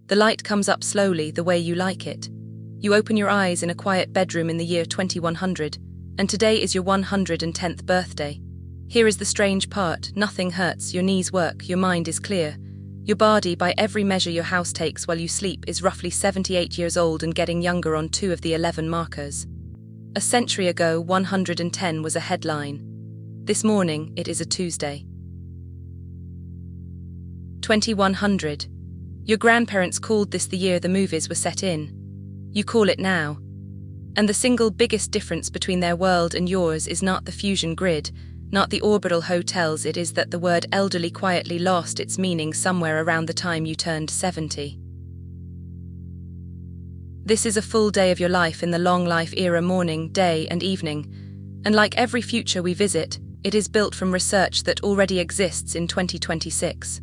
The light comes up slowly, the way you like it. You open your eyes in a quiet bedroom in the year 2100, and today is your 110th birthday. Here is the strange part: nothing hurts, your knees work, your mind is clear. Your body, by every measure your house takes while you sleep, is roughly 78 years old and getting younger on 2 of the 11 markers. A century ago, 110 was a headline. This morning, it is a Tuesday. 2100. Your grandparents called this the year the movies were set in. You call it now. And the single biggest difference between their world and yours is not the fusion grid, not the orbital hotels, it is that the word elderly quietly lost its meaning somewhere around the time you turned 70. This is a full day of your life in the long life era, morning, day, and evening. And like every future we visit, it is built from research that already exists in 2026.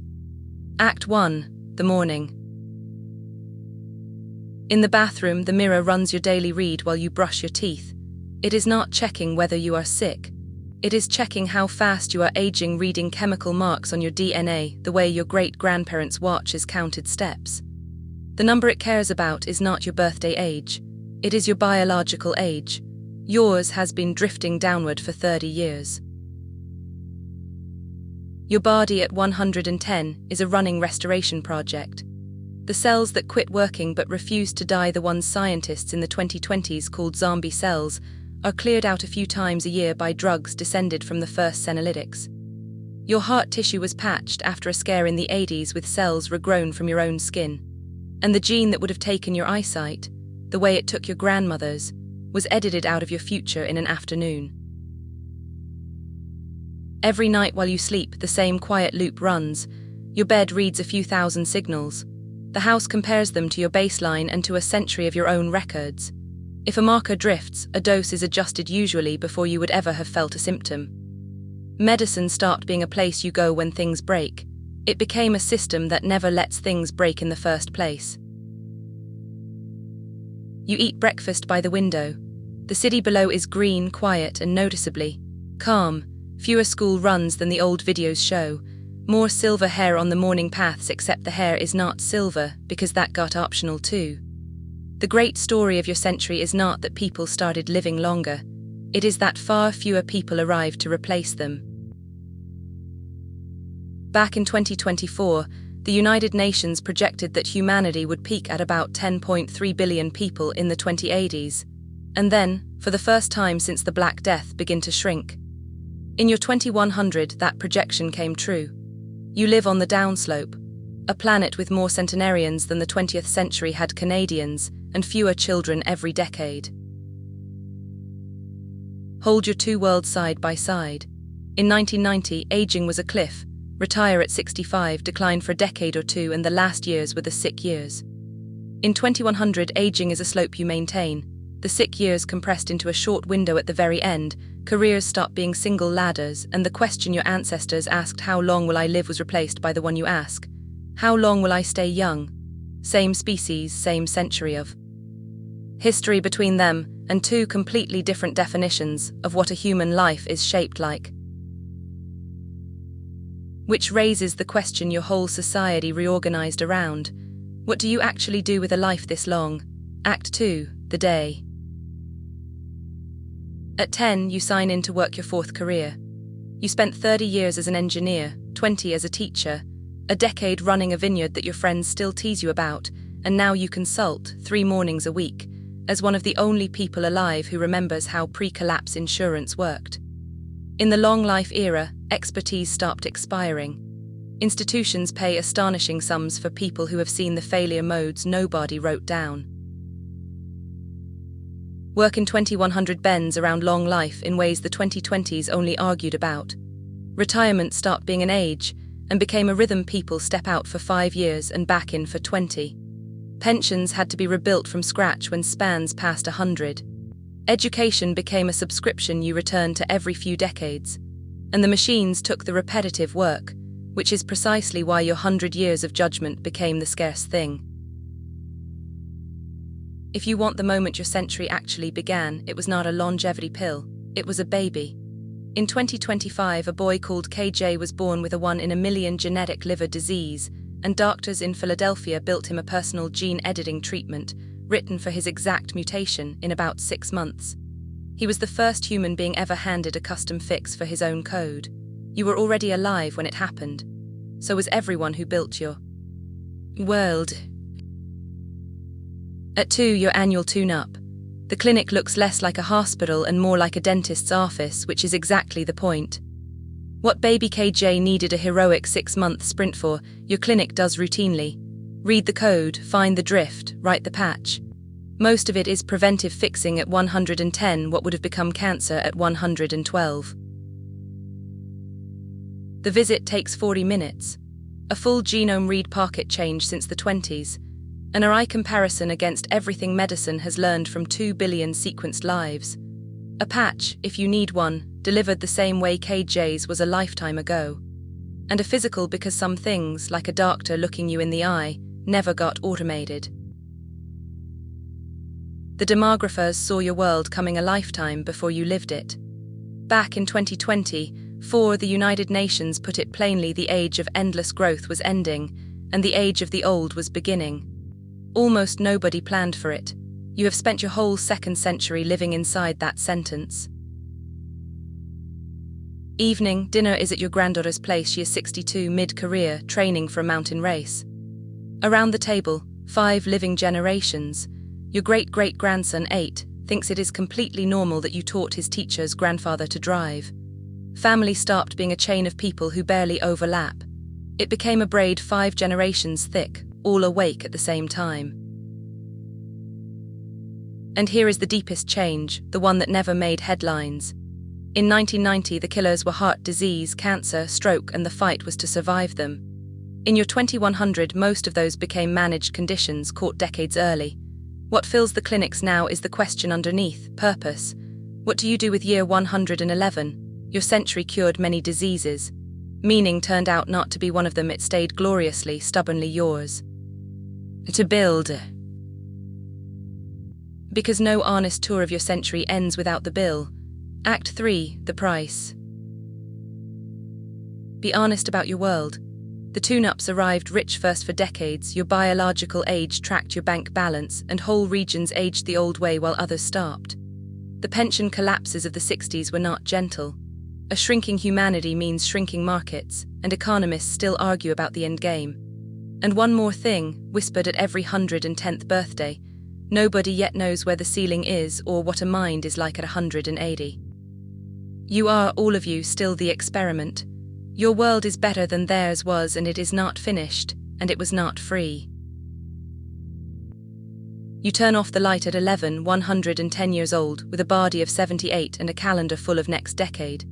Act 1. The morning. In the bathroom, the mirror runs your daily read while you brush your teeth. It is not checking whether you are sick. It is checking how fast you are aging, reading chemical marks on your DNA, the way your great-grandparents' watch is counted steps. The number it cares about is not your birthday age. It is your biological age. Yours has been drifting downward for 30 years. Your body at 110 is a running restoration project. The cells that quit working but refuse to die, the ones scientists in the 2020s called zombie cells, are cleared out a few times a year by drugs descended from the first senolytics. Your heart tissue was patched after a scare in the 80s with cells regrown from your own skin. And the gene that would have taken your eyesight, the way it took your grandmother's, was edited out of your future in an afternoon. Every night while you sleep, the same quiet loop runs. Your bed reads a few thousand signals. The house compares them to your baseline and to a century of your own records. If a marker drifts, a dose is adjusted, usually before you would ever have felt a symptom. Medicine stopped being a place you go when things break. It became a system that never lets things break in the first place. You eat breakfast by the window. The city below is green, quiet, and noticeably calm. Fewer school runs than the old videos show. More silver hair on the morning paths, except the hair is not silver because that got optional too. The great story of your century is not that people started living longer. It is that far fewer people arrived to replace them. Back in 2024, the United Nations projected that humanity would peak at about 10.3 billion people in the 2080s, and then, for the first time since the Black Death, begin to shrink. In your 2100, that projection came true. You live on the downslope, a planet with more centenarians than the 20th century had Canadians, and fewer children every decade. Hold your two worlds side by side. In 1990, aging was a cliff. Retire at 65, decline for a decade or two, and the last years were the sick years. In 2100, aging is a slope you maintain. The sick years compressed into a short window at the very end. Careers stop being single ladders, and the question your ancestors asked, "How long will I live?" was replaced by the one you ask, "How long will I stay young?" Same species, same century of history between them, and two completely different definitions of what a human life is shaped like. Which raises the question your whole society reorganized around. What do you actually do with a life this long? Act 2, the day. At 10, you sign in to work your fourth career. You spent 30 years as an engineer, 20 as a teacher, a decade running a vineyard that your friends still tease you about, and now you consult 3 mornings a week, as one of the only people alive who remembers how pre-collapse insurance worked. In the long life era, expertise stopped expiring. Institutions pay astonishing sums for people who have seen the failure modes nobody wrote down. Work in 2100 bends around long life in ways the 2020s only argued about. Retirement stopped being an age and became a rhythm people step out for 5 years and back in for 20. Pensions had to be rebuilt from scratch when spans passed 100. Education became a subscription you return to every few decades. And the machines took the repetitive work, which is precisely why your 100 years of judgment became the scarce thing. If you want the moment your century actually began, it was not a longevity pill, it was a baby. In 2025, a boy called KJ was born with a 1 in a million genetic liver disease, and doctors in Philadelphia built him a personal gene editing treatment, written for his exact mutation, in about 6 months. He was the first human being ever handed a custom fix for his own code. You were already alive when it happened. So was everyone who built your world. At 2, your annual tune-up. The clinic looks less like a hospital and more like a dentist's office, which is exactly the point. What baby KJ needed a heroic 6-month sprint for, your clinic does routinely. Read the code, find the drift, write the patch. Most of it is preventive fixing at 110 what would have become cancer at 112. The visit takes 40 minutes. A full genome read pocket change since the 20s. An RI comparison against everything medicine has learned from 2 billion sequenced lives. A patch, if you need one, delivered the same way KJ's was a lifetime ago. And a physical because some things, like a doctor looking you in the eye, never got automated. The demographers saw your world coming a lifetime before you lived it. Back in 2020, the United Nations put it plainly: the age of endless growth was ending, and the age of the old was beginning. Almost nobody planned for it. You have spent your whole 2nd century living inside that sentence. Evening, dinner is at your granddaughter's place. She is 62, mid-career, training for a mountain race. Around the table, 5 living generations. Your great-great-grandson, 8, thinks it is completely normal that you taught his teacher's grandfather to drive. Family stopped being a chain of people who barely overlap. It became a braid 5 generations thick, all awake at the same time. And here is the deepest change, the one that never made headlines. In 1990, the killers were heart disease, cancer, stroke, and the fight was to survive them. In your 2100, most of those became managed conditions caught decades early. What fills the clinics now is the question underneath: purpose. What do you do with year 111? Your century cured many diseases. Meaning turned out not to be one of them. It stayed gloriously, stubbornly yours. To build. Because no honest tour of your century ends without the bill. Act 3, the price. Be honest about your world. The tune-ups arrived rich first for decades. Your biological age tracked your bank balance, and whole regions aged the old way while others stopped. The pension collapses of the 60s were not gentle. A shrinking humanity means shrinking markets, and economists still argue about the end game. And one more thing, whispered at every 110th birthday: nobody yet knows where the ceiling is or what a mind is like at 180. You are, all of you, still the experiment. Your world is better than theirs was, and it is not finished, and it was not free. You turn off the light at 11, 110 years old, with a body of 78 and a calendar full of next decade.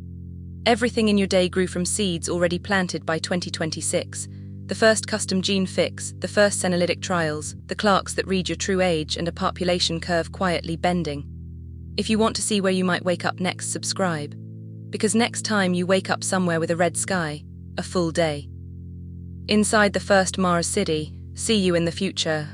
Everything in your day grew from seeds already planted by 2026. The first custom gene fix, the first senolytic trials, the clocks that read your true age, and a population curve quietly bending. If you want to see where you might wake up next, subscribe. Because next time you wake up somewhere with a red sky, a full day. Inside the first Mars city, see you in the future.